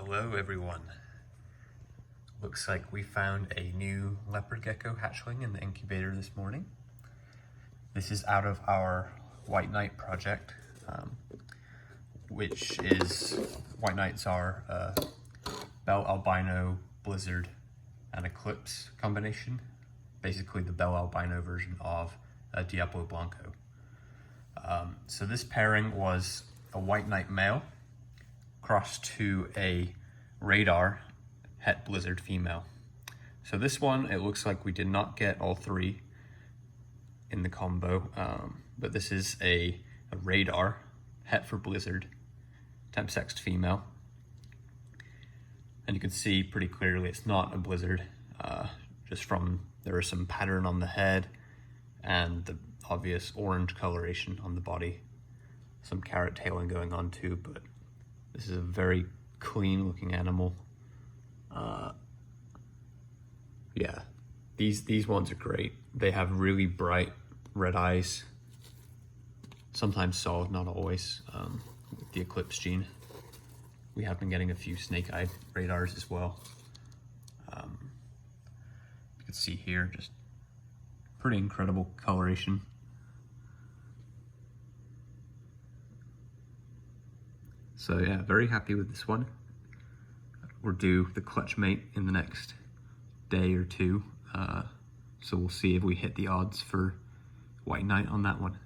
Hello everyone. Looks like we found a new leopard gecko hatchling in the incubator this morning. This is out of our White Knight project, which is, White Knights are Bell Albino, Blizzard, and Eclipse combination. Basically the Bell Albino version of Diablo Blanco. So this pairing was a White Knight male crossed to a radar het Blizzard female. So this one, it looks like we did not get all three in the combo, but this is a radar het for Blizzard, temp-sexed female. And you can see pretty clearly it's not a Blizzard, just from, there is some pattern on the head and the obvious orange coloration on the body. Some carrot tailing going on too, but this is a very clean looking animal. Yeah, these ones are great. They have really bright red eyes, sometimes solid, not always. With the Eclipse gene, we have been getting a few snake-eyed radars as well. You can see here, just pretty incredible coloration. So yeah, very happy with this one. We're due the clutch mate in the next day or two, so we'll see if we hit the odds for White Knight on that one.